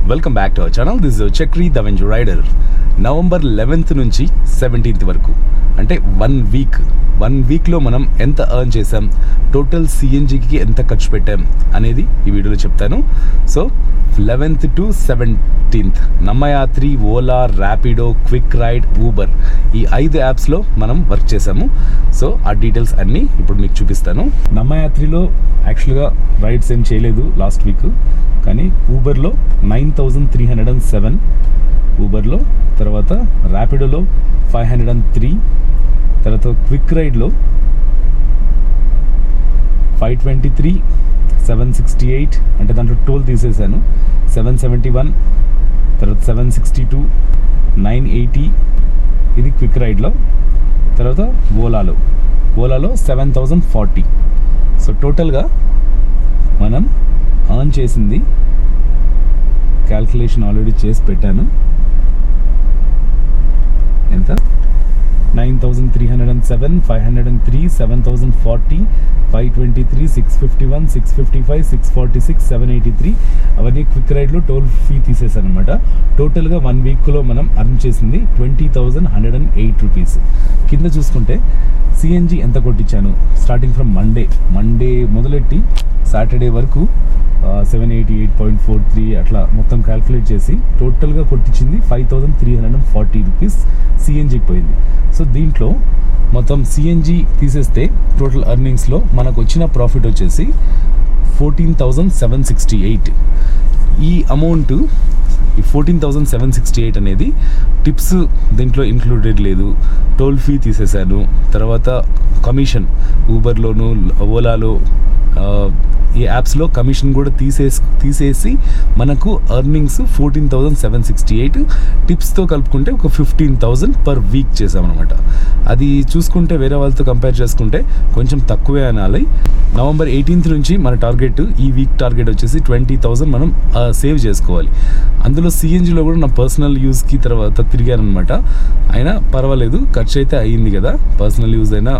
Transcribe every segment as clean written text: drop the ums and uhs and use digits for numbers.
Welcome back to our channel. This is Chakri the venge rider. November 11th నుంచి 17th వరకు అంటే 1 వీక్లో మనం ఎంత ఎర్న్ చేసాం, టోటల్ సిఎన్జికి ఎంత ఖర్చు పెట్టాం అనేది ఈ వీడియోలో చెప్తాను. So 11th to 17th నమ్మయాత్రి, Ola, Rapido, quick ride, Uber ఈ 5 యాప్స్లో మనం వర్క్ చేసాము. సో ఆ డీటెయిల్స్ అన్నీ ఇప్పుడు మీకు చూపిస్తాను. నమ్మయాత్రిలో యాక్చువల్గా రైడ్స్ ఏం చేయలేదు లాస్ట్ వీక్, కానీ ఊబర్లో 9307, ఊబర్లో తర్వాత ర్యాపిడోలో 503, తర్వాత క్విక్ రైడ్లో 523, 768 అంటే దాంట్లో టోల్ తీసేసాను, 771, తర్వాత 762, 980 ఇది క్విక్ రైడ్లో. తర్వాత ఓలాలో 7040. సో టోటల్గా మనం ఆన్ చేసింది క్యాల్కులేషన్ ఆల్రెడీ చేసి పెట్టాను. ఎంత? 9307, 503, 7040, 523, 651, 655, 646, 783 అవన్నీ క్విక్ రైడ్లో టోల్ ఫీ తీసేసాను అనమాట. టోటల్గా 1 వీక్లో మనం అర్న్ చేసింది 20,108 రూపీస్. కింద చూసుకుంటే సిఎన్జి ఎంత కొట్టించాను, స్టార్టింగ్ ఫ్రమ్ మండే మొదలెట్టి సాటర్డే వరకు 788.43 అట్లా మొత్తం క్యాల్కులేట్ చేసి టోటల్గా కొట్టించింది 5,340 రూపీస్ సిఎన్జికి పోయింది. సో దీంట్లో మొత్తం సిఎన్జి తీసేస్తే టోటల్ ఎర్నింగ్స్లో మనకు వచ్చిన ప్రాఫిట్ వచ్చేసి 14,768. ఈ అమౌంట్, ఈ 14,768 అనేది టిప్స్ దీంట్లో ఇంక్లూడెడ్ లేదు. టోల్ ఫీ తీసేశాను, తర్వాత కమిషన్ ఊబర్లోను, ఓలాలో ఈ యాప్స్లో కమిషన్ కూడా తీసేసి మనకు ఎర్నింగ్స్ 14,768. టిప్స్తో కలుపుకుంటే ఒక 15,000 పర్ వీక్ చేసామన్నమాట. అది చూసుకుంటే వేరే వాళ్ళతో కంపేర్ చేసుకుంటే కొంచెం తక్కువే అనాలి. నవంబర్ 18th నుంచి మన టార్గెట్, ఈ వీక్ టార్గెట్ వచ్చేసి 20,000 మనం సేవ్ చేసుకోవాలి. అందులో సిఎన్జిలో కూడా నా పర్సనల్ యూజ్కి తర్వాత తిరిగానమాట. అయినా పర్వాలేదు, ఖర్చు అయితే అయ్యింది కదా. పర్సనల్ యూజ్ అయినా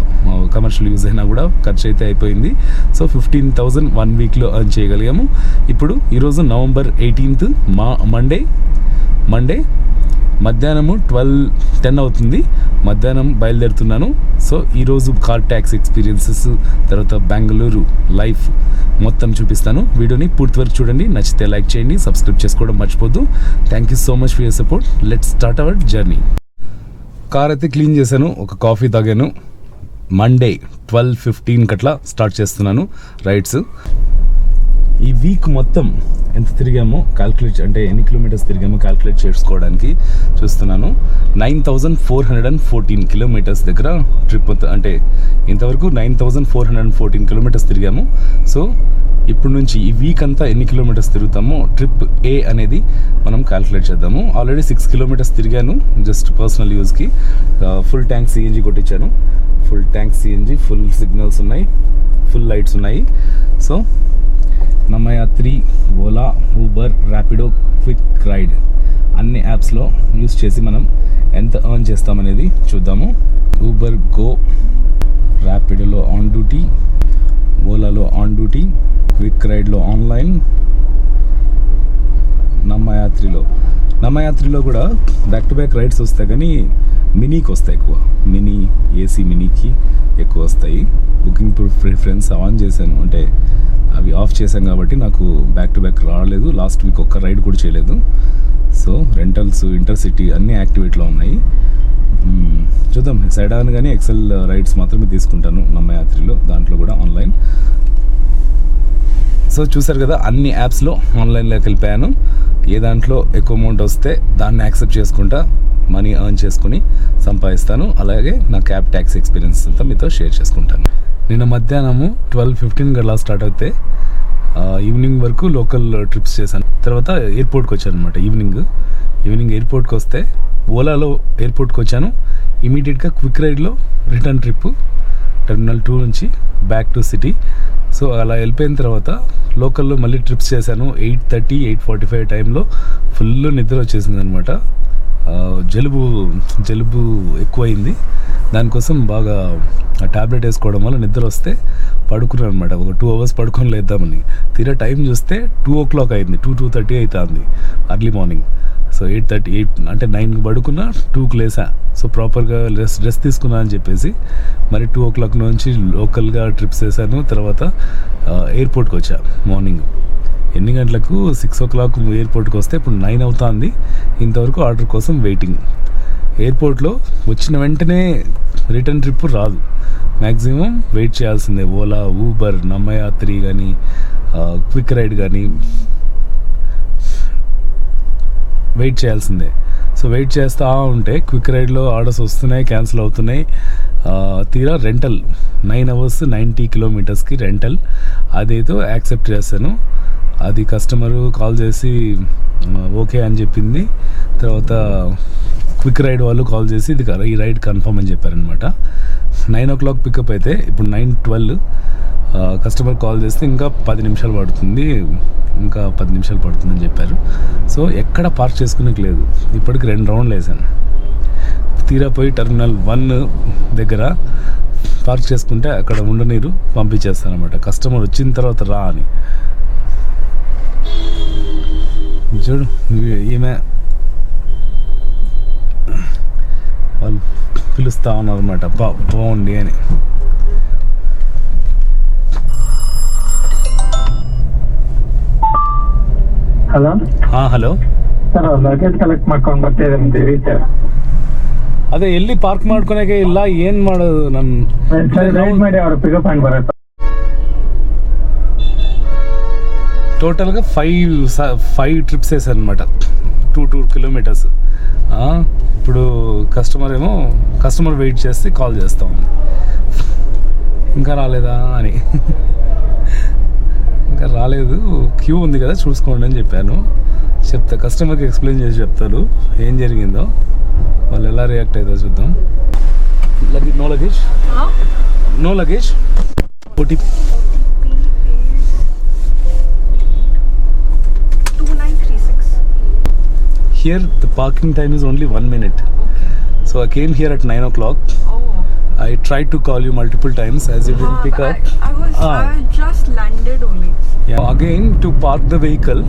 కమర్షియల్ యూజ్ అయినా కూడా ఖర్చు అయితే అయిపోయింది. సో 15,000 1 వీక్లో ఎర్న్ చేయగలిగాము. ఇప్పుడు ఈరోజు నవంబర్ 18th మండే మధ్యాహ్నము 12:10 అవుతుంది. మధ్యాహ్నం బయలుదేరుతున్నాను. సో ఈరోజు కార్ ట్యాక్సీ ఎక్స్పీరియన్సెస్, తర్వాత బెంగళూరు లైఫ్ మొత్తం చూపిస్తాను. వీడియోని పూర్తి వరకు చూడండి. నచ్చితే లైక్ చేయండి, సబ్స్క్రైబ్ చేసుకోవడం మర్చిపోద్దు. Thank you so much for your support. Let's start our journey. Car అయితే క్లీన్ చేశాను, ఒక కాఫీ తాగాను. మండే 12:15 అట్లా స్టార్ట్ చేస్తున్నాను రైడ్స్. ఈ వీక్ మొత్తం ఎంత తిరిగామో క్యాల్కులేట్, అంటే ఎన్ని కిలోమీటర్స్ తిరిగామో క్యాల్కులేట్ చేసుకోవడానికి చూస్తున్నాను. 9,414 కిలోమీటర్స్ దగ్గర ట్రిప్, అంటే ఇంతవరకు 9,414 కిలోమీటర్స్ తిరిగాము. సో ఇప్పుడు నుంచి ఈ వీక్ అంతా ఎన్ని కిలోమీటర్స్ తిరుగుతామో ట్రిప్ ఏ అనేది మనం క్యాల్కులేట్ చేద్దాము. ఆల్రెడీ 6 కిలోమీటర్స్ తిరిగాను just personal యూజ్కి. Full tank CNG కొట్టించాను. Full tank CNG, full signals ఉన్నాయి, ఫుల్ లైట్స్ ఉన్నాయి. So నమ్మయాత్రి, Ola, Uber, Rapido, quick ride అన్ని యాప్స్లో యూస్ చేసి మనం ఎంత ఎర్న్ చేస్తామనేది చూద్దాము. Uber go, ర్యాపిడోలో on duty, ఓలాలో on duty, quick రైడ్లో online, నమ్మయాత్రిలో కూడా బ్యాక్ టు బ్యాక్ రైడ్స్ వస్తాయి, కానీ మినీకి వస్తాయి ఎక్కువ. మినీ ఏసీ మినీకి ఎక్కువ వస్తాయి. బుకింగ్ ప్రిఫరెన్స్ ఆన్ చేశాను, అంటే అవి ఆఫ్ చేశాను కాబట్టి నాకు బ్యాక్ టు బ్యాక్ రాలేదు. లాస్ట్ వీక్ ఒక్క రైడ్ కూడా చేయలేదు. సో రెంటల్స్, ఇంటర్సిటీ అన్నీ యాక్టివేట్లో ఉన్నాయి. చూద్దాం, సెడాన్ కానీ ఎక్సెల్ రైడ్స్ మాత్రమే తీసుకుంటాను నమ్మయాత్రిలో, దాంట్లో కూడా ఆన్లైన్. సో చూసారు కదా, అన్ని యాప్స్లో ఆన్లైన్లోకి వెళ్ళిపోయాను. ఏ దాంట్లో ఎక్కువ అమౌంట్ వస్తే దాన్ని యాక్సెప్ట్ చేసుకుంటా మనీ ఎర్న్ చేసుకుని సంపాదిస్తాను. అలాగే నా క్యాబ్ ట్యాక్సీ ఎక్స్పీరియన్స్ అంతా మీతో షేర్ చేసుకుంటాను. నిన్న మధ్యాహ్నము 12:15 గలా స్టార్ట్ అయితే ఈవినింగ్ వరకు లోకల్ ట్రిప్స్ చేశాను. తర్వాత ఎయిర్పోర్ట్కి వచ్చాను అనమాట. ఈవినింగ్ ఎయిర్పోర్ట్కి వస్తే ఓలాలో ఎయిర్పోర్ట్కి వచ్చాను. ఇమీడియట్గా క్విక్ రైడ్లో రిటర్న్ ట్రిప్ టెర్మినల్ 2 నుంచి బ్యాక్ టు సిటీ. సో అలా వెళ్ళిపోయిన తర్వాత లోకల్లో మళ్ళీ ట్రిప్స్ చేశాను. 8:30, 8:45 టైంలో ఫుల్ నిద్ర వచ్చేసింది అనమాట. జలుబు ఎక్కువైంది. దానికోసం బాగా ట్యాబ్లెట్ వేసుకోవడం వల్ల నిద్ర వస్తే పడుకున్నాను అనమాట. ఒక 2 hours పడుకొని లేద్దామని తీరా టైం చూస్తే 2 o'clock అయింది, 2:30 అవుతుంది. Early morning. సో 8:38 అంటే 9కి పడుకున్నా 2కి లేసా. సో ప్రాపర్గా రెస్ట్ తీసుకున్నా అని చెప్పేసి మరి 2 o'clock నుంచి లోకల్గా ట్రిప్స్ వేసాను. తర్వాత ఎయిర్పోర్ట్కి వచ్చా మార్నింగ్. ఎన్ని గంటలకు 6 o'clock ఎయిర్పోర్ట్కి వస్తే ఇప్పుడు 9 అవుతుంది. ఇంతవరకు ఆర్డర్ కోసం వెయిటింగ్. ఎయిర్పోర్ట్లో వచ్చిన వెంటనే రిటర్న్ ట్రిప్ రాదు, మ్యాక్సిమం వెయిట్ చేయాల్సిందే. ఓలా, ఊబర్, నమ్మయాత్రి కానీ క్విక్ రైడ్ కానీ వెయిట్ చేయాల్సిందే. సో వెయిట్ చేస్తూ ఉంటే క్విక్ రైడ్లో ఆర్డర్స్ వస్తున్నాయి, క్యాన్సిల్ అవుతున్నాయి. తీరా రెంటల్ 9 hours 90 kilometers రెంటల్ అదేదో యాక్సెప్ట్ చేశాను. అది కస్టమరు కాల్ చేసి ఓకే అని చెప్పింది. తర్వాత క్విక్ రైడ్ వాళ్ళు కాల్ చేసి ఈ రైడ్ కన్ఫర్మ్ అని చెప్పారనమాట. 9 o'clock పికప్ అయితే ఇప్పుడు 9:12 కస్టమర్ కాల్ చేస్తే ఇంకా 10 నిమిషాలు పడుతుంది, ఇంకా 10 నిమిషాలు పడుతుందని చెప్పారు. సో ఎక్కడ పార్క్ చేసుకునేకి లేదు. ఇప్పటికి 2 rounds వేసాను. తీరా పోయి టెర్మినల్ 1 దగ్గర పార్క్ చేసుకుంటే అక్కడ ఉండనీరు, పంపించేస్తానమాట. కస్టమర్ వచ్చిన తర్వాత రా అని. చూడు ఈమె వాళ్ళు పిలుస్తూ ఉన్నారు అనమాట, బాగుండి అని. Hello hello sir, luggage collect ಮಾಡ್ಕೊಂಡು ಬರ್ತಿದ್ದೀನಿ ರೀಚರ್. ಅದೇ ಎಲ್ಲಿ ಪಾರ್ಕ್ ಮಾಡ್ಕೊಳಕ್ಕೆ ಇಲ್ಲ, ಏನ್ ಮಾಡೋದು? ರೈಡ್ ಮಾಡಿ ಅವ್ರು ಪಿಕಪ್ ಮಾಡಿ ಬರುತ್ತೆ. టోటల్గా 5 trips వేసాను అనమాట, 2 kilometers. ఇప్పుడు కస్టమర్ వెయిట్ చేస్తే కాల్ చేస్తాం ఇంకా రాలేదా అని. ఇంకా రాలేదు, క్యూ ఉంది కదా చూసుకోండి అని చెప్పాను. కస్టమర్కి ఎక్స్ప్లెయిన్ చేసి చెప్తారు ఏం జరిగిందో, వాళ్ళు ఎలా రియాక్ట్ అవుతారో చూద్దాం. No luggage OTP 2936. Here the parking time is only 1 minute. Okay. So I came here at 9 o'clock. Oh. I tried to call you multiple times as you didn't pick up. I just landed only. Yeah. Again, to park the vehicle,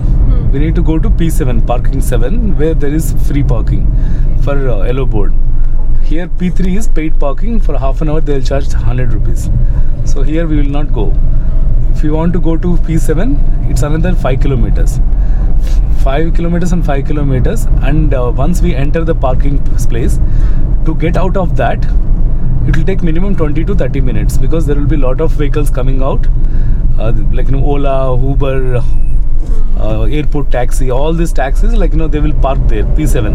we need to go to P7, parking 7, where there is free parking for yellow board. Here P3 is paid parking. For half an hour they will charge 100 rupees. So here we will not go. If you want to go to P7, it's another 5 kilometers. 5 kilometers and 5 kilometers. And once we enter the parking place, to get out of that, it will take minimum 20 to 30 minutes because there will be a lot of vehicles coming out, like Ola, Uber, airport taxi, all these taxis, like they will park there, P7.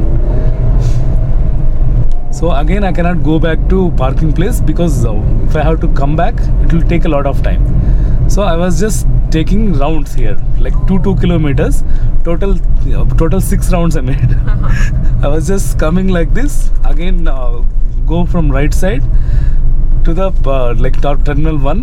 So again I cannot go back to parking place because if I have to come back, it will take a lot of time. So I was just taking rounds here, like 2 kilometers, total 6 rounds I made. I was just coming like this, again go from right side to the like terminal 1,